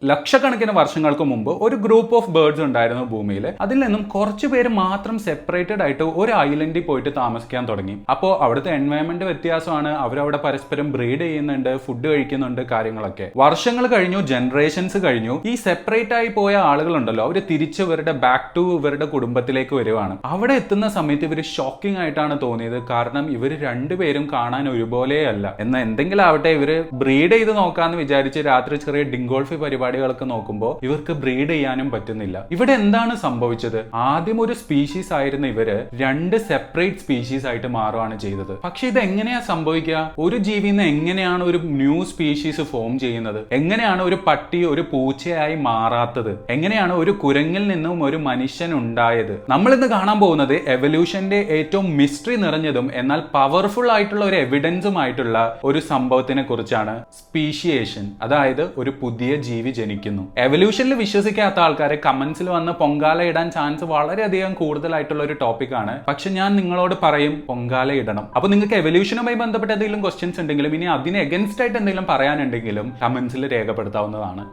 ലക്ഷക്കണക്കിന് വർഷങ്ങൾക്ക് മുമ്പ് ഒരു ഗ്രൂപ്പ് ഓഫ് ബേർഡ്സ് ഉണ്ടായിരുന്നു ഭൂമിയിൽ. അതിൽ നിന്നും കുറച്ചു പേര് മാത്രം സെപ്പറേറ്റഡ് ആയിട്ട് ഒരു ഐലൻഡിൽ പോയിട്ട് താമസിക്കാൻ തുടങ്ങി. അപ്പോൾ അവിടുത്തെ എൻവയോൺമെന്റ് വ്യത്യാസമാണ്, അവരവിടെ പരസ്പരം ബ്രീഡ് ചെയ്യുന്നുണ്ട്, ഫുഡ് കഴിക്കുന്നുണ്ട്, കാര്യങ്ങളൊക്കെ. വർഷങ്ങൾ കഴിഞ്ഞു, ജനറേഷൻസ് കഴിഞ്ഞു. ഈ സെപ്പറേറ്റ് ആയി പോയ ആളുകളുണ്ടല്ലോ, അവർ തിരിച്ച് ഇവരുടെ ബാക്ക് ടു ഇവരുടെ കുടുംബത്തിലേക്ക് വരുവാണ്. അവിടെ എത്തുന്ന സമയത്ത് ഇവർ ഷോക്കിംഗ് ആയിട്ടാണ് തോന്നിയത്. കാരണം ഇവർ രണ്ടുപേരും കാണാൻ ഒരുപോലെയല്ല. എന്നാൽ എന്തെങ്കിലും ആവട്ടെ, ഇവര് ബ്രീഡ് ചെയ്ത് നോക്കാന്ന് വിചാരിച്ച് രാത്രി ചെറിയ ഡിങ്കോൾഫി പരിപാടികളൊക്കെ നോക്കുമ്പോൾ ഇവർക്ക് ബ്രീഡ് ചെയ്യാനും പറ്റുന്നില്ല. ഇവിടെ എന്താണ് സംഭവിച്ചത്? ആദ്യം ഒരു സ്പീഷീസ് ആയിരുന്ന ഇവര് രണ്ട് സെപ്പറേറ്റ് സ്പീഷീസ് ആയിട്ട് മാറുകയാണ് ചെയ്തത്. പക്ഷെ ഇത് എങ്ങനെയാ സംഭവിക്കുക? ഒരു ജീവിന്ന് എങ്ങനെയാണ് ഒരു ന്യൂ സ്പീഷീസ് ഫോം ചെയ്യുന്നത്? എങ്ങനെയാണ് ഒരു പട്ടി ഒരു പൂച്ചയായി മാറാത്തത്? എങ്ങനെയാണ് ഒരു കുരങ്ങിൽ നിന്നും ഒരു മനുഷ്യൻ ഉണ്ടായത്? നമ്മൾ ഇന്ന് കാണാൻ പോകുന്നത് എവല്യൂഷന്റെ ഏറ്റവും മിസ്റ്ററി നിറഞ്ഞതും എന്നാൽ പവർഫുൾ ആയിട്ടുള്ള ഒരു എവിഡൻസുമായിട്ടുള്ള ഒരു സംഭവത്തിനെ കുറിച്ചാണ്. സ്പീഷിയേഷൻ, അതായത് ഒരു പുതിയ ജീവി ജനിക്കുന്നു. എവല്യൂഷനിൽ വിശ്വസിക്കാത്ത ആൾക്കാരെ കമന്റ്സിൽ വന്ന് പൊങ്കാല ഇടാൻ ചാൻസ് വളരെയധികം കൂടുതലായിട്ടുള്ള ഒരു ടോപ്പിക്കാണ്. പക്ഷെ ഞാൻ നിങ്ങളോട് പറയും, പൊങ്കാല ഇടണം. അപ്പൊ നിങ്ങൾക്ക് എവല്യൂഷനുമായി ബന്ധപ്പെട്ട എന്തെങ്കിലും ക്വസ്റ്റ്യൻസ് ഉണ്ടെങ്കിലും ഇനി അതിന് എഗൻസ്റ്റ് ആയിട്ട് എന്തെങ്കിലും പറയാനുണ്ടെങ്കിലും കമന്റ്സിൽ രേഖപ്പെടുത്താവുന്നതാണ്.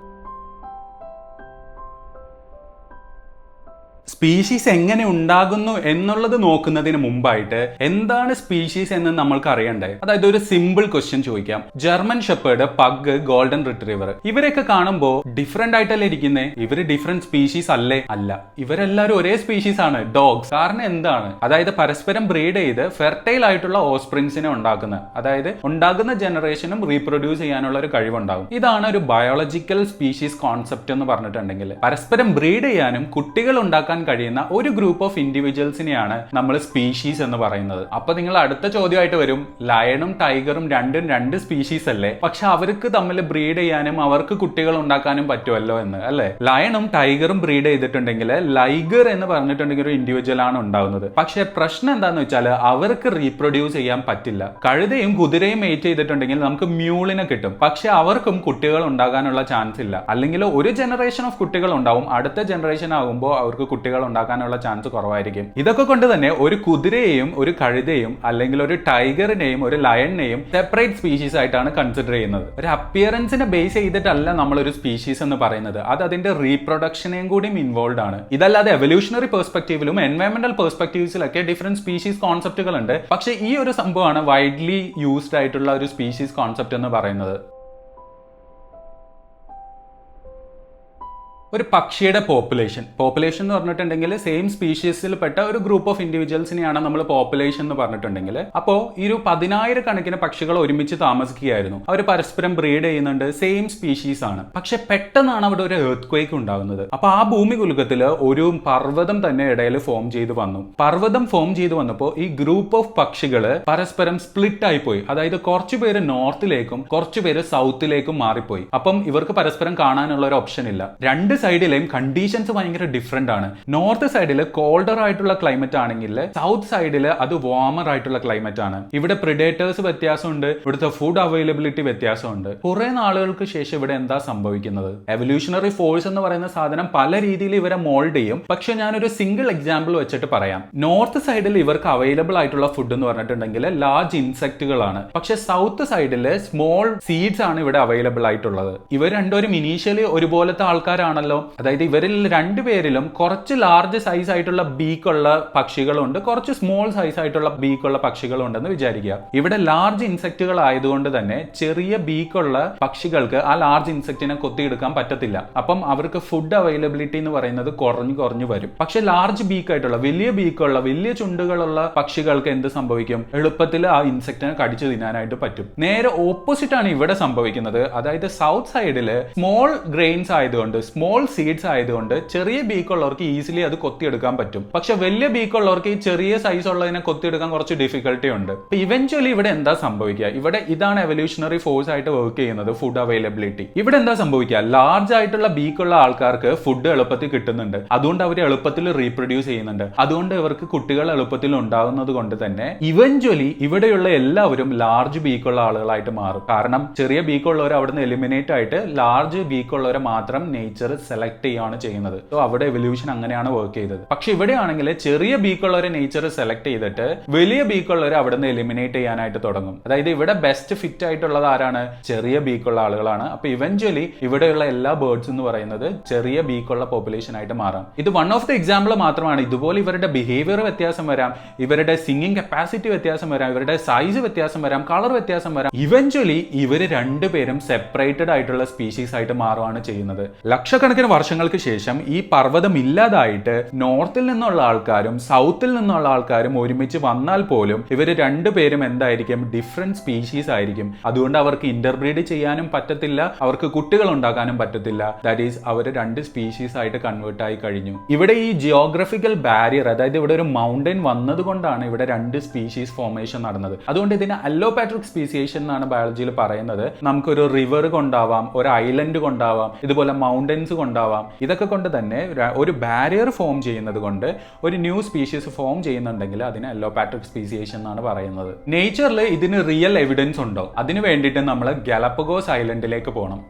സ്പീഷീസ് എങ്ങനെ ഉണ്ടാകുന്നു എന്നുള്ളത് നോക്കുന്നതിന് മുമ്പായിട്ട് എന്താണ് സ്പീഷീസ് എന്ന് നമ്മൾക്ക് അറിയണ്ടേ? അതായത് ഒരു സിമ്പിൾ ക്വസ്റ്റ്യൻ ചോദിക്കാം. German shepherd, pug, golden retriever, ഇവരൊക്കെ കാണുമ്പോൾ ഡിഫറെന്റ് ആയിട്ടല്ലേ ഇരിക്കുന്നേ? ഇവര് ഡിഫറെന്റ് സ്പീഷീസ് അല്ലേ? അല്ല, ഇവരെല്ലാവരും ഒരേ സ്പീഷീസ് ആണ്, ഡോഗ്സ്. കാരണം എന്താണ്? അതായത് പരസ്പരം ബ്രീഡ് ചെയ്ത് ഫെർട്ടൈൽ ആയിട്ടുള്ള ഓസ്പ്രിങ്സിനെ ഉണ്ടാക്കുന്നത്, അതായത് ഉണ്ടാകുന്ന ജനറേഷനും റീപ്രൊഡ്യൂസ് ചെയ്യാനുള്ള ഒരു കഴിവുണ്ടാകും. ഇതാണ് ഒരു ബയോളജിക്കൽ സ്പീഷീസ് കോൺസെപ്റ്റ് എന്ന് പറഞ്ഞിട്ടുണ്ടെങ്കിൽ. പരസ്പരം ബ്രീഡ് ചെയ്യാനും കുട്ടികൾ ഉണ്ടാക്കാൻ കഴിയുന്ന ഒരു ഗ്രൂപ്പ് ഓഫ് ഇൻഡിവിജ്വൽസിനെയാണ് നമ്മൾ സ്പീഷീസ് എന്ന് പറയുന്നത്. അപ്പൊ നിങ്ങൾ അടുത്ത ചോദ്യമായിട്ട് വരും, ലയണും ടൈഗറും രണ്ടും രണ്ട് സ്പീഷീസ് അല്ലേ? പക്ഷെ അവർക്ക് തമ്മിൽ ബ്രീഡ് ചെയ്യാനും അവർക്ക് കുട്ടികൾ ഉണ്ടാക്കാനും പറ്റുമല്ലോ എന്ന്, അല്ലെ? ലയണും ടൈഗറും ബ്രീഡ് ചെയ്തിട്ടുണ്ടെങ്കിൽ ലൈഗർ എന്ന് പറഞ്ഞിട്ടുണ്ടെങ്കിൽ ഒരു ഇൻഡിവിജ്വൽ ആണ് ഉണ്ടാകുന്നത്. പക്ഷെ പ്രശ്നം എന്താന്ന് വെച്ചാൽ അവർക്ക് റീപ്രൊഡ്യൂസ് ചെയ്യാൻ പറ്റില്ല. കഴുതയും കുതിരയും മേറ്റ് ചെയ്തിട്ടുണ്ടെങ്കിൽ നമുക്ക് മ്യൂളിനെ കിട്ടും. പക്ഷെ അവർക്കും കുട്ടികൾ ഉണ്ടാകാനുള്ള ചാൻസ് ഇല്ല. അല്ലെങ്കിൽ ഒരു ജനറേഷൻ ഓഫ് കുട്ടികൾ ഉണ്ടാവും, അടുത്ത ജനറേഷൻ ആകുമ്പോൾ അവർക്ക് കുട്ടികൾ ഉണ്ടാക്കാനുള്ള ചാൻസ് കുറവായിരിക്കും. ഇതൊക്കെ കൊണ്ട് തന്നെ ഒരു കുതിരയെയും ഒരു കഴുതയും അല്ലെങ്കിൽ ഒരു ടൈഗറിനെയും ഒരു ലയണിനെയും സെപ്പറേറ്റ് സ്പീഷീസ് ആയിട്ടാണ് കൺസിഡർ ചെയ്യുന്നത്. ഒരു അപ്പിയറൻസിനെ ബേസ് ചെയ്തിട്ടല്ല നമ്മൾ ഒരു സ്പീഷീസ് എന്ന് പറയുന്നത്, അത് അതിന്റെ റീപ്രൊഡക്ഷനെയും കൂടി ഇൻവോൾവ് ആണ്. ഇതല്ലാതെ എവല്യൂഷണറി പെർസ്പെക്റ്റീവിലും എൻവയോൺമെന്റൽ പെർസ്പെക്റ്റീവ്സിലൊക്കെ ഡിഫറെന്റ് സ്പീഷീസ് കോൺസെപ്റ്റുകൾ ഉണ്ട്. പക്ഷെ ഈ ഒരു സംഭവമാണ് വൈഡ്ലി യൂസ്ഡ് ആയിട്ടുള്ള ഒരു സ്പീഷീസ് കോൺസെപ്റ്റ് എന്ന് പറയുന്നത്. ഒരു പക്ഷിയുടെ പോപ്പുലേഷൻ എന്ന് പറഞ്ഞിട്ടുണ്ടെങ്കിൽ സെയിം സ്പീഷീസിൽപ്പെട്ട ഒരു ഗ്രൂപ്പ് ഓഫ് ഇൻഡിവിജ്വൽസിനെയാണ് നമ്മൾ പോപ്പുലേഷൻ എന്ന് പറഞ്ഞിട്ടുണ്ടെങ്കിൽ. അപ്പോൾ ഈ ഒരു 10,000 കണക്കിന് പക്ഷികൾ ഒരുമിച്ച് താമസിക്കുകയായിരുന്നു. അവർ പരസ്പരം ബ്രീഡ് ചെയ്യുന്നുണ്ട്, സെയിം സ്പീഷീസ് ആണ്. പക്ഷെ പെട്ടെന്നാണ് അവിടെ ഒരു എർത്ത് ക്വേക്ക് ഉണ്ടാകുന്നത്. അപ്പൊ ആ ഭൂമി കുലുക്കത്തിൽ ഒരു പർവ്വതം തന്നെ ഇടയിൽ ഫോം ചെയ്തു വന്നു. പർവ്വതം ഫോം ചെയ്തു വന്നപ്പോൾ ഈ ഗ്രൂപ്പ് ഓഫ് പക്ഷികള് പരസ്പരം സ്പ്ലിറ്റ് ആയി പോയി. അതായത് കുറച്ചു പേര് നോർത്തിലേക്കും കുറച്ചു പേര് സൗത്തിലേക്കും മാറിപ്പോയി. അപ്പം ഇവർക്ക് പരസ്പരം കാണാനുള്ള ഒരു ഓപ്ഷൻ ഇല്ല. രണ്ട് സൈഡിലെയും കണ്ടീഷൻസ് ഭയങ്കര ഡിഫറെന്റ് ആണ്. നോർത്ത് സൈഡിൽ കോൾഡർ ആയിട്ടുള്ള ക്ലൈമറ്റ് ആണെങ്കിൽ സൗത്ത് സൈഡിൽ അത് വാമർ ആയിട്ടുള്ള ക്ലൈമറ്റ് ആണ്. ഇവിടെ പ്രിഡേറ്റേഴ്സ് വ്യത്യാസമുണ്ട്, ഇവിടുത്തെ ഫുഡ് അവൈലബിലിറ്റി വ്യത്യാസമുണ്ട്. കുറെ നാളുകൾക്ക് ശേഷം ഇവിടെ എന്താ സംഭവിക്കുന്നത്? എവല്യൂഷണറി ഫോഴ്സ് എന്ന് പറയുന്ന സാധനം പല രീതിയിൽ ഇവരെ മോൾഡ് ചെയ്യും. പക്ഷെ ഞാനൊരു സിംഗിൾ എക്സാമ്പിൾ വെച്ചിട്ട് പറയാം. നോർത്ത് സൈഡിൽ ഇവർക്ക് അവൈലബിൾ ആയിട്ടുള്ള ഫുഡ് എന്ന് പറഞ്ഞിട്ടുണ്ടെങ്കിൽ ലാർജ് ഇൻസെക്റ്റുകളാണ്. പക്ഷെ സൗത്ത് സൈഡിൽ സ്മോൾ സീഡ്സ് ആണ് ഇവിടെ അവൈലബിൾ ആയിട്ടുള്ളത്. ഇവർ രണ്ടുപേരും ഇനീഷ്യലി ഒരുപോലത്തെ ആൾക്കാരാണല്ലോ. അതായത് ഇവരിൽ രണ്ടുപേരിലും കുറച്ച് ലാർജ് സൈസ് ആയിട്ടുള്ള ബീക്കുള്ള പക്ഷികളുണ്ട്, കുറച്ച് സ്മോൾ സൈസ് ആയിട്ടുള്ള ബീക്കുള്ള പക്ഷികളുണ്ടെന്ന് വിചാരിക്കുക. ഇവിടെ ലാർജ് ഇൻസെക്റ്റുകൾ ആയതുകൊണ്ട് തന്നെ ചെറിയ ബീക്കുള്ള പക്ഷികൾക്ക് ആ ലാർജ് ഇൻസെക്റ്റിനെ കൊത്തിയെടുക്കാൻ പറ്റത്തില്ല. അപ്പം അവർക്ക് ഫുഡ് അവൈലബിലിറ്റി എന്ന് പറയുന്നത് കുറഞ്ഞു വരും. പക്ഷെ ലാർജ് ബീക്കായിട്ടുള്ള വലിയ ബീക്കുള്ള വലിയ ചുണ്ടുകളുള്ള പക്ഷികൾക്ക് എന്ത് സംഭവിക്കും? എളുപ്പത്തിൽ ആ ഇൻസെക്റ്റിനെ കടിച്ചു തിന്നാനായിട്ട് പറ്റും. നേരെ ഓപ്പോസിറ്റ് ആണ് ഇവിടെ സംഭവിക്കുന്നത്. അതായത് സൗത്ത് സൈഡില് സ്മോൾ ഗ്രെയിൻസ് ആയതുകൊണ്ട്, സ്മോൾ സീഡ്സ് ആയതുകൊണ്ട് ചെറിയ ബീക്കുള്ളവർക്ക് ഈസിലി അത് കൊത്തിയെടുക്കാൻ പറ്റും. പക്ഷെ വലിയ ബീക്കുള്ളവർക്ക് ഈ ചെറിയ സൈസ് ഉള്ളതിനെ കൊത്തിയെടുക്കാൻ കുറച്ച് ഡിഫിക്കൽട്ടി ഉണ്ട്. ഇവൻച്വലി ഇവിടെ എന്താ സംഭവിക്കുക? ഇവിടെ ഇതാണ് എവല്യൂഷണറി ഫോഴ്സ് ആയിട്ട് വർക്ക് ചെയ്യുന്നത്, ഫുഡ് അവൈലബിലിറ്റി. ഇവിടെ എന്താ സംഭവിക്കുക? ലാർജ് ആയിട്ടുള്ള ബീക്കുള്ള ആൾക്കാർക്ക് ഫുഡ് എളുപ്പത്തിൽ കിട്ടുന്നുണ്ട്, അതുകൊണ്ട് അവർ എളുപ്പത്തിൽ റീപ്രൊഡ്യൂസ് ചെയ്യുന്നുണ്ട്. അതുകൊണ്ട് ഇവർക്ക് കുട്ടികൾ എളുപ്പത്തിൽ ഉണ്ടാകുന്നത് കൊണ്ട് തന്നെ ഇവൻച്വലി ഇവിടെയുള്ള എല്ലാവരും ലാർജ് ബീക്കുള്ള ആളുകളായിട്ട് മാറും. കാരണം ചെറിയ ബീക്കുള്ളവർ അവിടെ നിന്ന് എലിമിനേറ്റ് ആയിട്ട് ലാർജ് ബീക്കുള്ളവരെ മാത്രം നേച്ചർ സെലക്ട് ചെയ്യുകയാണ് ചെയ്യുന്നത്. സോ അവിടെ എവല്യൂഷൻ അങ്ങനെയാണ് വർക്ക് ചെയ്തത്. പക്ഷെ ഇവിടെയാണെങ്കിൽ ചെറിയ ബീക്കുള്ള ഒരു നേച്ചർ സെലക്ട് ചെയ്തിട്ട് വലിയ ബീക്കുള്ളവർ അവിടെ നിന്ന് എലിമിനേറ്റ് ചെയ്യാനായിട്ട് തുടങ്ങും. അതായത് ഇവിടെ ബെസ്റ്റ് ഫിറ്റ് ആയിട്ടുള്ളത് ആരാണ്? ചെറിയ ബീക്കുള്ള ആളുകളാണ്. അപ്പൊ ഇവഞ്ച്വലി ഇവിടെയുള്ള എല്ലാ ബേർഡ്സ് എന്ന് പറയുന്നത് ചെറിയ ബീക്കുള്ള പോപ്പുലേഷൻ ആയിട്ട് മാറാം. ഇത് വൺ ഓഫ് ദ എക്സാമ്പിൾ മാത്രമാണ്. ഇതുപോലെ ഇവരുടെ ബിഹേവിയർ വ്യത്യാസം വരാം, ഇവരുടെ സിംഗിങ് കപ്പാസിറ്റി വ്യത്യാസം വരാം, ഇവരുടെ സൈസ് വ്യത്യാസം വരാം, കളർ വ്യത്യാസം വരാം. ഇവഞ്ച്വലി ഇവര് രണ്ടുപേരും സെപ്പറേറ്റഡ് ആയിട്ടുള്ള സ്പീഷീസ് ആയിട്ട് മാറുകയാണ് ചെയ്യുന്നത്. ലക്ഷക്കണക്കിന് വർഷങ്ങൾക്ക് ശേഷം ഈ പർവ്വതം ഇല്ലാതായിട്ട് നോർത്തിൽ നിന്നുള്ള ആൾക്കാരും സൗത്തിൽ നിന്നുള്ള ആൾക്കാരും ഒരുമിച്ച് വന്നാൽ പോലും ഇവര് രണ്ടുപേരും എന്തായിരിക്കും? ഡിഫറെന്റ് സ്പീഷീസ് ആയിരിക്കും. അതുകൊണ്ട് അവർക്ക് ഇന്റർബ്രീഡ് ചെയ്യാനും പറ്റത്തില്ല, അവർക്ക് കുട്ടികൾ ഉണ്ടാക്കാനും പറ്റത്തില്ല. ദാറ്റ് ഈസ് അവർ രണ്ട് സ്പീഷീസ് ആയിട്ട് കൺവേർട്ട് ആയി കഴിഞ്ഞു. ഇവിടെ ഈ ജിയോഗ്രഫിക്കൽ ബാരിയർ, അതായത് ഇവിടെ ഒരു മൗണ്ടൻ വന്നത് കൊണ്ടാണ് ഇവിടെ രണ്ട് സ്പീഷീസ് ഫോർമേഷൻ നടന്നത്. അതുകൊണ്ട് ഇതിന് അല്ലോപാട്രിക് സ്പീസിയേഷൻ എന്നാണ് ബയോളജിയിൽ പറയുന്നത്. നമുക്കൊരു റിവർ കൊണ്ടാവാം, ഒരു ഐലൻഡ് കൊണ്ടാവാം, ഇതുപോലെ മൗണ്ടൻസ് കൊണ്ടാവാം. ഇതൊക്കെ കൊണ്ട് തന്നെ ഒരു ബാരിയർ ഫോം ചെയ്യുന്നത് കൊണ്ട് ഒരു ന്യൂ സ്പീഷീസ് ഫോം ചെയ്യുന്നുണ്ടെങ്കിൽ അതിന് അല്ലോപാട്രിക് സ്പീസിയേഷൻ എന്നാണ് പറയുന്നത്. നേച്ചറിൽ ഇതിന് റിയൽ എവിഡൻസ് ഉണ്ടോ? അതിന് വേണ്ടിയിട്ട് നമ്മൾ ഗാലപ്പഗോസ് ഐലൻഡിലേക്ക് പോകണം.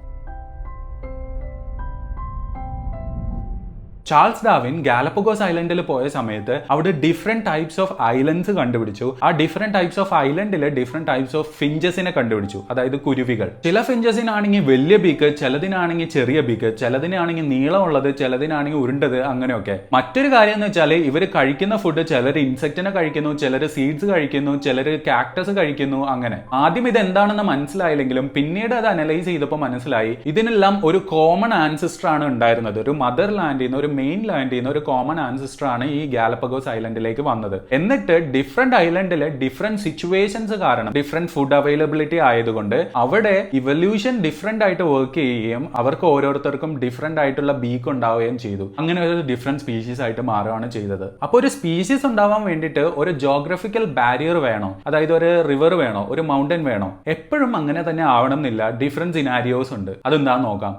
ചാൾസ് ഡാർവിൻ ഗാലപ്പഗോസ് ഐലൻഡിൽ പോയ സമയത്ത് അവിടെ ഡിഫറെന്റ് ടൈപ്സ് ഓഫ് ഐലൻഡ്സ് കണ്ടുപിടിച്ചു. ആ ഡിഫറെന്റ് ടൈപ്സ് ഓഫ് ഐലൻഡിൽ ഡിഫറെന്റ് ടൈപ്സ് ഓഫ് ഫിഞ്ചസിനെ കണ്ടുപിടിച്ചു, അതായത് കുരുവികൾ. ചില ഫിഞ്ചസിനാണെങ്കിൽ വലിയ ബീക്ക്, ചിലതിനാണെങ്കിൽ ചെറിയ ബീക്ക്, ചിലതിനാണെങ്കിൽ നീളമുള്ളത്, ചിലതിനാണെങ്കിൽ ഉരുണ്ടത്, അങ്ങനെയൊക്കെ. മറ്റൊരു കാര്യം എന്ന് വെച്ചാൽ ഇവർ കഴിക്കുന്ന ഫുഡ് ചിലർ ഇൻസെക്റ്റിനെ കഴിക്കുന്നു, ചിലർ സീഡ്സ് കഴിക്കുന്നു, ചിലർ കാക്ടസ് കഴിക്കുന്നു. അങ്ങനെ ആദ്യം ഇത് എന്താണെന്ന് മനസ്സിലായില്ലെങ്കിലും പിന്നീട് അത് അനലൈസ് ചെയ്തപ്പോൾ മനസ്സിലായി ഇതിനെല്ലാം ഒരു കോമൺ ആൻസിസ്റ്റർ ആണ് ഉണ്ടായിരുന്നത്. ഒരു മദർ ലാൻഡിൽ നിന്ന്, ഒരു മെയിൻ ലാൻഡിൽ നിന്ന് ഒരു കോമൺ ആൻസിസ്റ്റർ ആണ് ഈ ഗാലപ്പഗോസ് ഐലൻഡിലേക്ക് വന്നത്. എന്നിട്ട് ഡിഫറെന്റ് ഐലൻഡിലെ ഡിഫറെന്റ് സിറ്റുവേഷൻസ് കാരണം, ഡിഫറെന്റ് ഫുഡ് അവൈലബിലിറ്റി ആയതുകൊണ്ട് അവിടെ ഇവല്യൂഷൻ ഡിഫറെന്റ് ആയിട്ട് വർക്ക് ചെയ്യുകയും അവർക്ക് ഓരോരുത്തർക്കും ഡിഫറെന്റ് ആയിട്ടുള്ള ബീക്ക് ഉണ്ടാവുകയും ചെയ്തു. അങ്ങനെ ഒരു ഡിഫറെന്റ് സ്പീഷീസ് ആയിട്ട് മാറുകയാണ് ചെയ്തത്. അപ്പോൾ ഒരു സ്പീഷീസ് ഉണ്ടാവാൻ വേണ്ടിയിട്ട് ഒരു ജോഗ്രഫിക്കൽ ബാരിയർ വേണോ? അതായത് ഒരു റിവർ വേണോ? ഒരു മൗണ്ടൻ വേണോ? എപ്പോഴും അങ്ങനെ തന്നെ ആവണം എന്നില്ല. ഡിഫറെന്റ് സിനാരിയോസ് ഉണ്ട്. അതെന്താന്ന് നോക്കാം.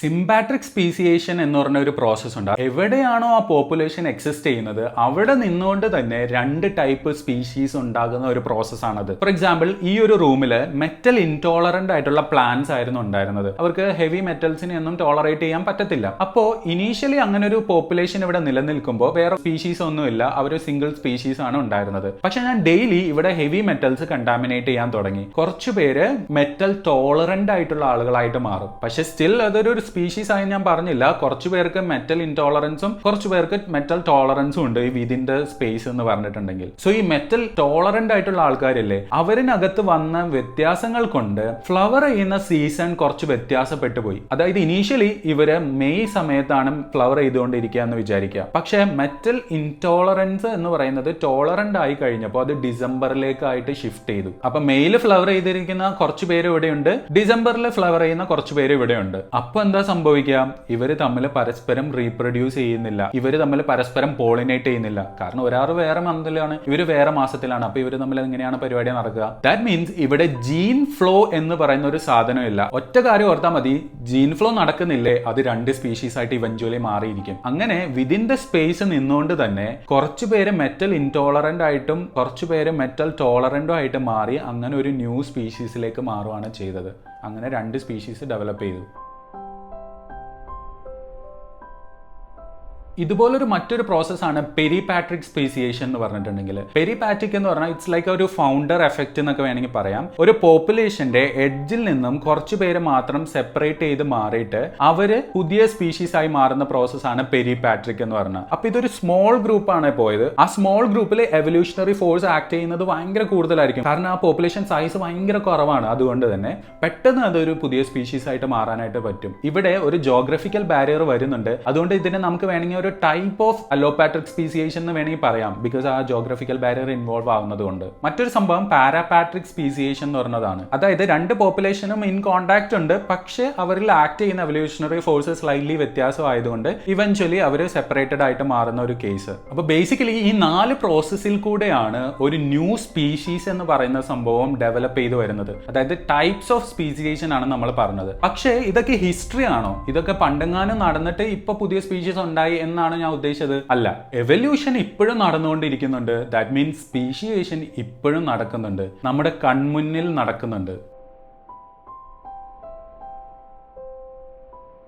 സിംപാട്രിക് സ്പീസിയേഷൻ എന്ന് പറഞ്ഞ ഒരു പ്രോസസ് ഉണ്ട്. എവിടെയാണോ ആ പോപ്പുലേഷൻ എക്സിസ്റ്റ് ചെയ്യുന്നത് അവിടെ നിന്നുകൊണ്ട് തന്നെ രണ്ട് ടൈപ്പ് സ്പീഷീസ് ഉണ്ടാകുന്ന ഒരു പ്രോസസ്സാണത്. ഫോർ എക്സാമ്പിൾ, ഈ ഒരു റൂമിൽ മെറ്റൽ ഇൻടോളറന്റ് ആയിട്ടുള്ള പ്ലാന്റ്സ് ആയിരുന്നു ഉണ്ടായിരുന്നത്. അവർക്ക് ഹെവി മെറ്റൽസിനെ ഒന്നും ടോളറേറ്റ് ചെയ്യാൻ പറ്റത്തില്ല. അപ്പോൾ ഇനീഷ്യലി അങ്ങനെ ഒരു പോപ്പുലേഷൻ ഇവിടെ നിലനിൽക്കുമ്പോൾ വേറെ സ്പീഷീസ് ഒന്നുമില്ല, അവർ സിംഗിൾ സ്പീഷീസ് ആണ് ഉണ്ടായിരുന്നത്. പക്ഷെ ഞാൻ ഡെയിലി ഇവിടെ ഹെവി മെറ്റൽസ് കണ്ടാമിനേറ്റ് ചെയ്യാൻ തുടങ്ങി. കുറച്ചു പേര് മെറ്റൽ ടോളറന്റ് ആയിട്ടുള്ള ആളുകളായിട്ട് മാറും. പക്ഷെ സ്റ്റിൽ അതൊരു സ്പീഷീസ് ആയി ഞാൻ പറഞ്ഞില്ല. കുറച്ചു പേർക്ക് മെറ്റൽ ഇൻടോളറൻസും കുറച്ചു പേർക്ക് മെറ്റൽ ടോളറൻസും ഉണ്ട് ഈ വിതിൻ ദ സ്പേസ് എന്ന് പറഞ്ഞിട്ടുണ്ടെങ്കിൽ. സോ ഈ മെറ്റൽ ടോളറന്റ് ആയിട്ടുള്ള ആൾക്കാരില്ലേ, അവരിനകത്ത് വന്ന വ്യത്യാസങ്ങൾ കൊണ്ട് ഫ്ലവർ ചെയ്യുന്ന സീസൺ കുറച്ച് വ്യത്യാസപ്പെട്ടു പോയി. അതായത് ഇനീഷ്യലി ഇവര് മെയ് സമയത്താണ് ഫ്ലവർ ചെയ്തുകൊണ്ടിരിക്കുക എന്ന് വിചാരിക്കുക. പക്ഷെ മെറ്റൽ ഇൻടോളറൻസ് എന്ന് പറയുന്നത് ടോളറന്റ് ആയി കഴിഞ്ഞപ്പോൾ അത് ഡിസംബറിലേക്കായിട്ട് ഷിഫ്റ്റ് ചെയ്തു. അപ്പൊ മെയ്യിൽ ഫ്ലവർ ചെയ്തിരിക്കുന്ന കുറച്ചു പേര് ഇവിടെയുണ്ട്, ഡിസംബറിൽ ഫ്ലവർ ചെയ്യുന്ന കുറച്ചു പേര് ഇവിടെയുണ്ട്. അപ്പൊ എന്താ സംഭവിക്കാം? ഇവര് തമ്മിൽ പരസ്പരം റീപ്രൊഡ്യൂസ് ചെയ്യുന്നില്ല, ഇവര് തമ്മിൽ പരസ്പരം പോളിനേറ്റ് ചെയ്യുന്നില്ല. കാരണം ഒരാൾ വേറെ മന്തിലാണ്, ഇവര് വേറെ മാസത്തിലാണ്. അപ്പൊ ഇവര് തമ്മിൽ എങ്ങനെയാണ് പരിപാടി നടക്കുക? ദാറ്റ് മീൻസ് ഇവിടെ ജീൻ ഫ്ലോ എന്ന് പറയുന്ന ഒരു സാധനം ഇല്ല. ഒറ്റ കാര്യം ഓർത്താൽ മതി, ജീൻ ഫ്ലോ നടക്കുന്നില്ലേ, അത് രണ്ട് സ്പീഷീസ് ആയിട്ട് ഇവഞ്ച്വലി മാറിയിരിക്കും. അങ്ങനെ വിതിൻ ദ സ്പേസ് നിന്നുകൊണ്ട് തന്നെ കുറച്ചു പേര് മെറ്റൽ ഇൻടോളറന്റ് ആയിട്ടും കുറച്ചു പേര് മെറ്റൽ ടോളറന്റും ആയിട്ട് മാറി അങ്ങനെ ഒരു ന്യൂ സ്പീഷീസിലേക്ക് മാറുകയാണ് ചെയ്തത്. അങ്ങനെ രണ്ട് സ്പീഷീസ് ഡെവലപ്പ് ചെയ്തു. ഇതുപോലൊരു മറ്റൊരു പ്രോസസ്സാണ് പെരിപാട്രിക് സ്പീസിയേഷൻ എന്ന് പറഞ്ഞിട്ടുണ്ടെങ്കിൽ. പെരിപാട്രിക് എന്ന് പറഞ്ഞാൽ ഇറ്റ്സ് ലൈക്ക് ഒരു ഫൗണ്ടർ എഫക്റ്റ് എന്നൊക്കെ വേണമെങ്കിൽ പറയാം. ഒരു പോപ്പുലേഷന്റെ എഡ്ജിൽ നിന്നും കുറച്ചു പേര് മാത്രം സെപ്പറേറ്റ് ചെയ്ത് മാറിയിട്ട് അവര് പുതിയ സ്പീഷീസ് ആയി മാറുന്ന പ്രോസസ്സാണ് പെരിപാട്രിക് എന്ന് പറഞ്ഞാൽ. അപ്പൊ ഇതൊരു സ്മോൾ ഗ്രൂപ്പാണ് പോയത്. ആ സ്മോൾ ഗ്രൂപ്പിൽ എവല്യൂഷണറി ഫോഴ്സ് ആക്ട് ചെയ്യുന്നത് ഭയങ്കര കൂടുതലായിരിക്കും. കാരണം ആ പോപ്പുലേഷൻ സൈസ് ഭയങ്കര കുറവാണ്. അതുകൊണ്ട് തന്നെ പെട്ടെന്ന് അതൊരു പുതിയ സ്പീഷീസ് ആയിട്ട് മാറാനായിട്ട് പറ്റും. ഇവിടെ ഒരു ജോഗ്രഫിക്കൽ ബാരിയർ വരുന്നുണ്ട്. അതുകൊണ്ട് ഇതിനെ നമുക്ക് വേണമെങ്കിൽ ഒരു ടൈപ്പ് ഓഫ് അല്ലോപാട്രിക് സ്പീസിയേഷൻ എന്ന് വേണമെങ്കിൽ പറയാം, ബിക്കോസ് ആ ജോഗ്രഫിക്കൽ ബാരിയർ ഇൻവോൾവ് ആവുന്നത് കൊണ്ട്. മറ്റൊരു സംഭവം പാരാപാട്രിക് സ്പീസിയേഷൻ എന്ന് പറഞ്ഞതാണ്. അതായത് രണ്ട് പോപ്പുലേഷനും ഇൻ കോണ്ടാക്ട് ഉണ്ട്, പക്ഷേ അവരിൽ ആക്ട് ചെയ്യുന്ന എവല്യൂഷണറി ഫോഴ്സ് സ്ലൈറ്റ്ലി വ്യത്യാസമായതുകൊണ്ട് ഇവഞ്ച്വലി അവർ സെപ്പറേറ്റഡ് ആയിട്ട് മാറുന്ന ഒരു കേസ്. അപ്പൊ ബേസിക്കലി ഈ 4 പ്രോസസ്സിൽ കൂടെയാണ് ഒരു ന്യൂ സ്പീഷീസ് എന്ന് പറയുന്ന സംഭവം ഡെവലപ്പ് ചെയ്തു വരുന്നത്. അതായത് ടൈപ്സ് ഓഫ് സ്പീസിയേഷൻ ആണ് നമ്മൾ പറഞ്ഞത്. പക്ഷേ ഇതൊക്കെ ഹിസ്റ്ററി ആണോ? ഇതൊക്കെ പണ്ടെങ്ങാനും നടന്നിട്ട് ഇപ്പൊ പുതിയ സ്പീഷീസ് ഉണ്ടായി എന്നാണ് ഞാൻ ഉദ്ദേശിച്ചത്? അല്ല, എവല്യൂഷൻ ഇപ്പോഴും നടന്നുകൊണ്ടിരിക്കുന്നുണ്ട്. ദാറ്റ് മീൻസ് സ്പീഷിയേഷൻ ഇപ്പോഴും നടക്കുന്നുണ്ട്, നമ്മുടെ കൺമുന്നിൽ നടക്കുന്നുണ്ട്.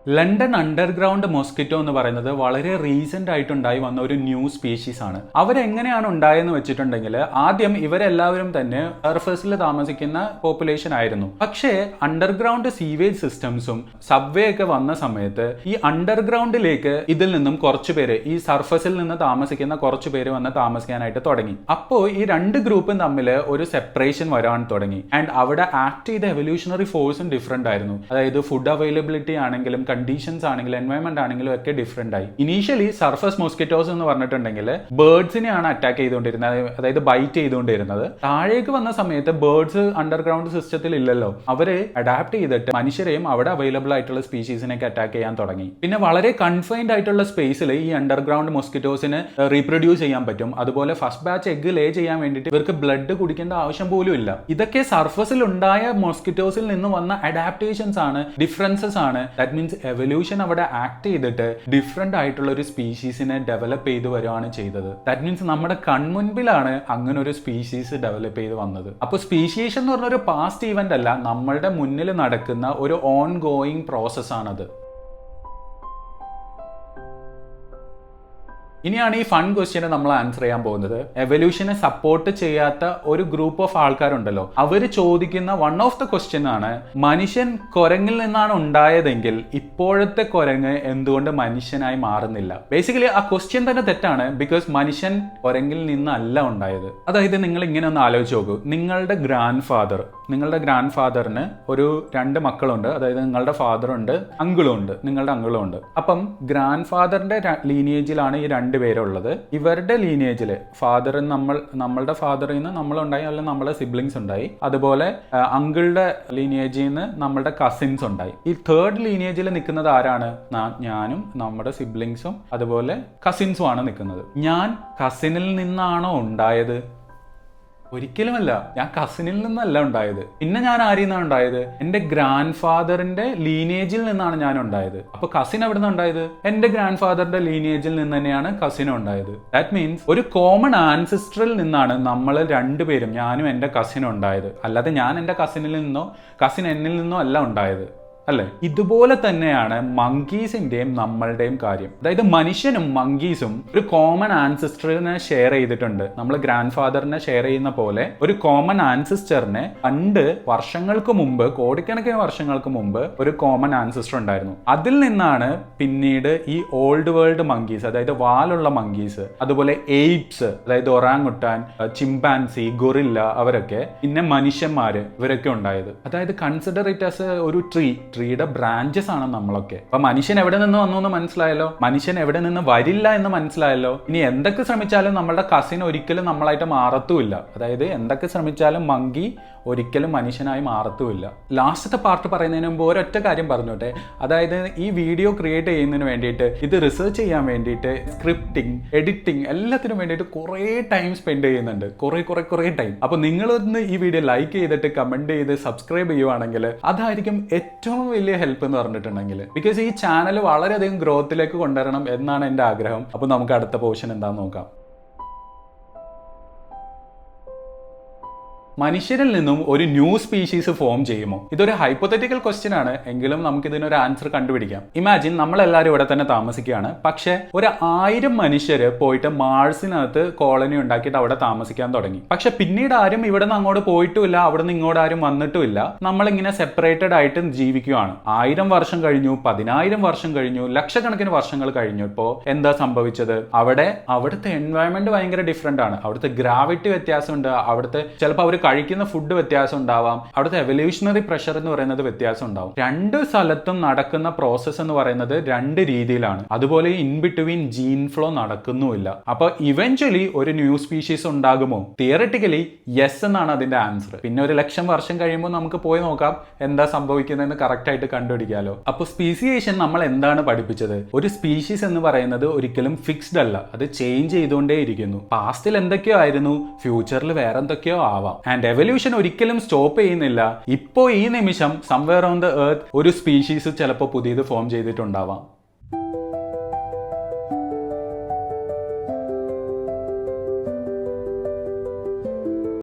ലണ്ടൻ അണ്ടർഗ്രൗണ്ട് മൊസ്കിറ്റോ എന്ന് പറയുന്നത് വളരെ റീസെന്റ് ആയിട്ടുണ്ടായി വന്ന ഒരു ന്യൂ സ്പീഷീസ് ആണ്. അവരെങ്ങനെയാണ് ഉണ്ടായെന്ന് വെച്ചിട്ടുണ്ടെങ്കിൽ ആദ്യം ഇവരെല്ലാവരും തന്നെ സർഫസിൽ താമസിക്കുന്ന പോപ്പുലേഷൻ ആയിരുന്നു. പക്ഷേ അണ്ടർഗ്രൗണ്ട് സീവേജ് സിസ്റ്റംസും സബ്വേ ഒക്കെ വന്ന സമയത്ത് ഈ അണ്ടർഗ്രൗണ്ടിലേക്ക് ഇതിൽ നിന്നും കുറച്ചു പേര്, ഈ സർഫസിൽ നിന്ന് താമസിക്കുന്ന കുറച്ചു പേര് വന്ന് താമസിക്കാനായിട്ട് തുടങ്ങി. അപ്പോൾ ഈ രണ്ട് ഗ്രൂപ്പും തമ്മിൽ ഒരു സെപ്പറേഷൻ വരാൻ തുടങ്ങി. ആൻഡ് അവിടെ ആക്ട് ചെയ്ത എവല്യൂഷണറി ഫോഴ്സും ഡിഫറെന്റ് ആയിരുന്നു. അതായത് ഫുഡ് അവൈലബിലിറ്റി ആണെങ്കിലും കണ്ടീഷൻസ് ആണെങ്കിലും എൻവയോൺമെന്റ് ആണെങ്കിലും ഒക്കെ ഡിഫറെന്റ് ആയി. ഇനീഷ്യലി സർഫസ് മോസ്കിറ്റോസ് എന്ന് പറഞ്ഞിട്ടുണ്ടെങ്കിൽ ബേർഡ്സിനെയാണ് അറ്റാക്ക് ചെയ്തുകൊണ്ടിരുന്നത്, അതായത് ബൈറ്റ് ചെയ്തുകൊണ്ടിരുന്നത്. താഴേക്ക് വന്ന സമയത്ത് ബേർഡ്സ് അണ്ടർഗ്രൗണ്ട് സിസ്റ്റത്തിൽ ഇല്ലല്ലോ, അവര് അഡാപ്റ്റ് ചെയ്തിട്ട് മനുഷ്യരെയും അവിടെ അവൈലബിൾ ആയിട്ടുള്ള സ്പീഷീസിനെയൊക്കെ അറ്റാക്ക് ചെയ്യാൻ തുടങ്ങി. പിന്നെ വളരെ കൺഫൈൻഡ് ആയിട്ടുള്ള സ്പേസിൽ ഈ അണ്ടർഗ്രൗണ്ട് മോസ്കിറ്റോസിന് റീപ്രൊഡ്യൂസ് ചെയ്യാൻ പറ്റും. അതുപോലെ ഫസ്റ്റ് ബാച്ച് എഗ് ലേ ചെയ്യാൻ വേണ്ടിയിട്ട് ഇവർക്ക് ബ്ലഡ് കുടിക്കേണ്ട ആവശ്യം പോലും ഇല്ല. ഇതൊക്കെ സർഫസിൽ ഉണ്ടായ മോസ്കിറ്റോസിൽ നിന്ന് വന്ന അഡാപ്റ്റേഷൻസ് ആണ്, ഡിഫറൻസസ് ആണ്. ദാറ്റ് മീൻസ് എവല്യൂഷൻ അവിടെ ആക്ട് ചെയ്തിട്ട് ഡിഫറെന്റ് ആയിട്ടുള്ള ഒരു സ്പീഷീസിനെ ഡെവലപ്പ് ചെയ്ത് വരുവാണ് ചെയ്തത്. ദാറ്റ് മീൻസ് നമ്മുടെ കൺമുൻപിലാണ് അങ്ങനെ ഒരു സ്പീഷീസ് ഡെവലപ്പ് ചെയ്ത് വന്നത്. അപ്പോൾ സ്പീഷീസ് എന്ന് പറഞ്ഞ ഒരു പാസ്റ്റ് ഈവന്റ് അല്ല, നമ്മളുടെ മുന്നിൽ നടക്കുന്ന ഒരു ഓൺ ഗോയിങ് പ്രോസസ് ആണത്. ഇനിയാണ് ഈ ഫൺ ക്വസ്റ്റ്യനെ നമ്മൾ ആൻസർ ചെയ്യാൻ പോകുന്നത്. എവല്യൂഷനെ സപ്പോർട്ട് ചെയ്യാത്ത ഒരു ഗ്രൂപ്പ് ഓഫ് ആൾക്കാരുണ്ടല്ലോ, അവര് ചോദിക്കുന്ന വൺ ഓഫ് ദ ക്വസ്റ്റ്യൻ ആണ്, മനുഷ്യൻ കുരങ്ങിൽ നിന്നാണ് ഉണ്ടായതെങ്കിൽ ഇപ്പോഴത്തെ കുരങ്ങ് എന്തുകൊണ്ട് മനുഷ്യനായി മാറുന്നില്ല? ബേസിക്കലി ആ ക്വസ്റ്റ്യൻ തന്നെ തെറ്റാണ്. ബിക്കോസ് മനുഷ്യൻ കുരങ്ങിൽ നിന്നല്ല ഉണ്ടായത്. അതായത് നിങ്ങൾ ഇങ്ങനെ ഒന്ന് ആലോചിച്ച് നോക്കൂ, നിങ്ങളുടെ ഗ്രാൻഡ് ഫാദറിന് ഒരു 2 മക്കളുണ്ട്. അതായത് നിങ്ങളുടെ ഫാദറുണ്ട്, അങ്കിളും ഉണ്ട്, നിങ്ങളുടെ അങ്കിളും ഉണ്ട്. അപ്പം ഗ്രാൻഡ് ഫാദറിന്റെ ലീനിയേജിലാണ് ഈ 2 പേരുള്ളത്. ഇവരുടെ ലീനിയേജില് നമ്മളുടെ ഫാദറിൽ നിന്ന് നമ്മളുണ്ടായി, അല്ലെങ്കിൽ നമ്മളെ സിബ്ലിങ്സ് ഉണ്ടായി. അതുപോലെ അങ്കിളുടെ ലീനിയേജിൽ നിന്ന് നമ്മളുടെ കസിൻസ് ഉണ്ടായി. ഈ തേർഡ് ലീനിയേജിൽ നിൽക്കുന്നത് ആരാണ്? ഞാനും നമ്മുടെ സിബ്ലിങ്സും അതുപോലെ കസിൻസും ആണ് നിൽക്കുന്നത്. ഞാൻ കസിനിൽ നിന്നാണോ ഉണ്ടായത്? ഒരിക്കലുമല്ല, ഞാൻ കസിനിൽ നിന്നല്ല ഉണ്ടായത്. പിന്നെ ഞാൻ ആരിൽ നിന്നാണ് ഉണ്ടായത്? എന്റെ ഗ്രാൻഡ് ഫാദറിന്റെ ലീനേജിൽ നിന്നാണ് ഞാൻ ഉണ്ടായത്. അപ്പൊ കസിൻ എവിടെ നിന്നാണ് ഉണ്ടായത്? എന്റെ ഗ്രാൻഡ് ഫാദറിന്റെ ലീനേജിൽ നിന്ന് തന്നെയാണ് കസിൻ ഉണ്ടായത്. ദാറ്റ് മീൻസ് ഒരു കോമൺ ആൻസിസ്ട്രിൽ നിന്നാണ് നമ്മൾ 2 പേരും, ഞാനും എന്റെ കസിനും ഉണ്ടായത്. അല്ലാതെ ഞാൻ എന്റെ കസിനിൽ നിന്നോ കസിൻ എന്നിൽ നിന്നോ അല്ല ഉണ്ടായത്, അല്ലെ? ഇതുപോലെ തന്നെയാണ് മങ്കീസിന്റെയും നമ്മളുടെയും കാര്യം. അതായത് മനുഷ്യനും മങ്കീസും ഒരു കോമൺ ആൻസിസ്റ്ററിനെ ഷെയർ ചെയ്തിട്ടുണ്ട്. നമ്മൾ ഗ്രാൻഡ് ഫാദറിനെ ഷെയർ ചെയ്യുന്ന പോലെ ഒരു കോമൺ ആൻസിസ്റ്ററിനെ പണ്ട് വർഷങ്ങൾക്ക് മുമ്പ്, കോടിക്കണക്കിന് വർഷങ്ങൾക്ക് മുമ്പ് ഒരു കോമൺ ആൻസിസ്റ്റർ ഉണ്ടായിരുന്നു. അതിൽ നിന്നാണ് പിന്നീട് ഈ ഓൾഡ് വേൾഡ് മങ്കീസ്, അതായത് വാലുള്ള മങ്കീസ്, അതുപോലെ എയ്പ്സ്, അതായത് ഒറാങ്ങുട്ടാൻ, ചിമ്പാൻസി, ഗൊറില്ല, അവരൊക്കെ, പിന്നെ മനുഷ്യന്മാര്, ഇവരൊക്കെ ഉണ്ടായത്. അതായത് കൺസിഡർ ഇറ്റ് ആസ് ഒരു ട്രീയുടെ ബ്രാഞ്ചസ് ആണ് നമ്മളൊക്കെ. അപ്പൊ മനുഷ്യൻ എവിടെ നിന്ന് വന്നു എന്ന് മനസ്സിലായല്ലോ, മനുഷ്യൻ എവിടെ നിന്ന് വരില്ല എന്ന് മനസ്സിലായല്ലോ. ഇനി എന്തൊക്കെ ശ്രമിച്ചാലും നമ്മളുടെ കസിൻ ഒരിക്കലും നമ്മളായിട്ട് മാറത്തുമില്ല. അതായത് എന്തൊക്കെ ശ്രമിച്ചാലും മങ്കി ഒരിക്കലും മനുഷ്യനായി മാറത്തുമില്ല. ലാസ്റ്റത്തെ പാർട്ട് പറയുന്നതിന് മുമ്പ് ഒരൊറ്റ കാര്യം പറഞ്ഞോട്ടെ. അതായത് ഈ വീഡിയോ ക്രിയേറ്റ് ചെയ്യുന്നതിന് വേണ്ടിയിട്ട്, ഇത് റിസർച്ച് ചെയ്യാൻ വേണ്ടിയിട്ട്, സ്ക്രിപ്റ്റിംഗ്, എഡിറ്റിംഗ് എല്ലാത്തിനും വേണ്ടിയിട്ട് കുറേ ടൈം സ്പെൻഡ് ചെയ്യുന്നുണ്ട്, കുറേ ടൈം. അപ്പോൾ നിങ്ങളൊന്ന് ഈ വീഡിയോ ലൈക്ക് ചെയ്തിട്ട് കമന്റ് ചെയ്ത് സബ്സ്ക്രൈബ് ചെയ്യുവാണെങ്കിൽ അതായിരിക്കും ഏറ്റവും വലിയ ഹെൽപ്പ് എന്ന് പറഞ്ഞിട്ടുണ്ടെങ്കിൽ. ബിക്കോസ് ഈ ചാനൽ വളരെയധികം ഗ്രോത്തിലേക്ക് കൊണ്ടുവരണം എന്നാണ് എൻ്റെ ആഗ്രഹം. അപ്പോൾ നമുക്ക് അടുത്ത പോർഷൻ എന്താണെന്ന് നോക്കാം. മനുഷ്യരിൽ നിന്നും ഒരു ന്യൂ സ്പീഷീസ് ഫോം ചെയ്യുമോ? ഇതൊരു ഹൈപ്പോത്തറ്റിക്കൽ ക്വസ്റ്റ്യൻ ആണ്, എങ്കിലും നമുക്ക് ഇതിനൊരു ആൻസർ കണ്ടുപിടിക്കാം. ഇമാജിൻ നമ്മളെല്ലാവരും ഇവിടെ തന്നെ താമസിക്കുകയാണ്. പക്ഷെ ഒരു 1000 മനുഷ്യര് പോയിട്ട് മാഴ്സിനകത്ത് കോളനി ഉണ്ടാക്കിയിട്ട് അവിടെ താമസിക്കാൻ തുടങ്ങി. പക്ഷെ പിന്നീട് ആരും ഇവിടെ നിന്ന് അങ്ങോട്ട് പോയിട്ടുമില്ല, അവിടെ നിന്ന് ഇങ്ങോട്ട് ആരും വന്നിട്ടുമില്ല. നമ്മളിങ്ങനെ സെപ്പറേറ്റഡ് ആയിട്ട് ജീവിക്കുകയാണ്. 1000 വർഷം കഴിഞ്ഞു, 10,000 വർഷം കഴിഞ്ഞു, ലക്ഷക്കണക്കിന് വർഷങ്ങൾ കഴിഞ്ഞു. ഇപ്പോ എന്താ സംഭവിച്ചത്? അവിടുത്തെ എൻവയോൺമെന്റ് ഭയങ്കര ഡിഫറെന്റ് ആണ്. അവിടുത്തെ ഗ്രാവിറ്റി വ്യത്യാസമുണ്ട്. അവിടുത്തെ ചിലപ്പോൾ അവർ കഴിക്കുന്ന ഫുഡ് വ്യത്യാസം ഉണ്ടാവാം. അവിടുത്തെ എവല്യൂഷണറി പ്രഷർ എന്ന് പറയുന്നത് വ്യത്യാസം ഉണ്ടാവും. 2 സ്ഥലത്തും നടക്കുന്ന പ്രോസസ് എന്ന് പറയുന്നത് 2 രീതിയിലാണ്. അതുപോലെ ഇൻ ബിറ്റ്വീൻ ജീൻ ഫ്ലോ നടക്കുന്നുമില്ല. അപ്പൊ ഇവഞ്ച്വലി ഒരു ന്യൂ സ്പീഷീസ് ഉണ്ടാകുമോ? തിയററ്റിക്കലി യെസ് എന്നാണ് അതിന്റെ ആൻസർ. പിന്നെ 1,00,000 വർഷം കഴിയുമ്പോൾ നമുക്ക് പോയി നോക്കാം എന്താ സംഭവിക്കുന്നതെന്ന് കറക്റ്റ് ആയിട്ട് കണ്ടുപിടിക്കാലോ. അപ്പൊ സ്പീസിയേഷൻ നമ്മൾ എന്താണ് പഠിപ്പിച്ചത്? ഒരു സ്പീഷീസ് എന്ന് പറയുന്നത് ഒരിക്കലും ഫിക്സ്ഡ് അല്ല, അത് ചേഞ്ച് ചെയ്തുകൊണ്ടേ ഇരിക്കുന്നു. പാസ്റ്റിൽ എന്തൊക്കെയോ ആയിരുന്നു, ഫ്യൂച്ചറിൽ വേറെ എന്തൊക്കെയോ ആവാം. ആൻഡ് എവല്യൂഷൻ ഒരിക്കലും സ്റ്റോപ്പ് ചെയ്യുന്നില്ല. ഇപ്പോൾ ഈ നിമിഷം സംവെയർ ഓൺ ദ എർത്ത് ഒരു സ്പീഷീസ് ചിലപ്പോൾ പുതിയത് ഫോം ചെയ്തിട്ടുണ്ടാവാം.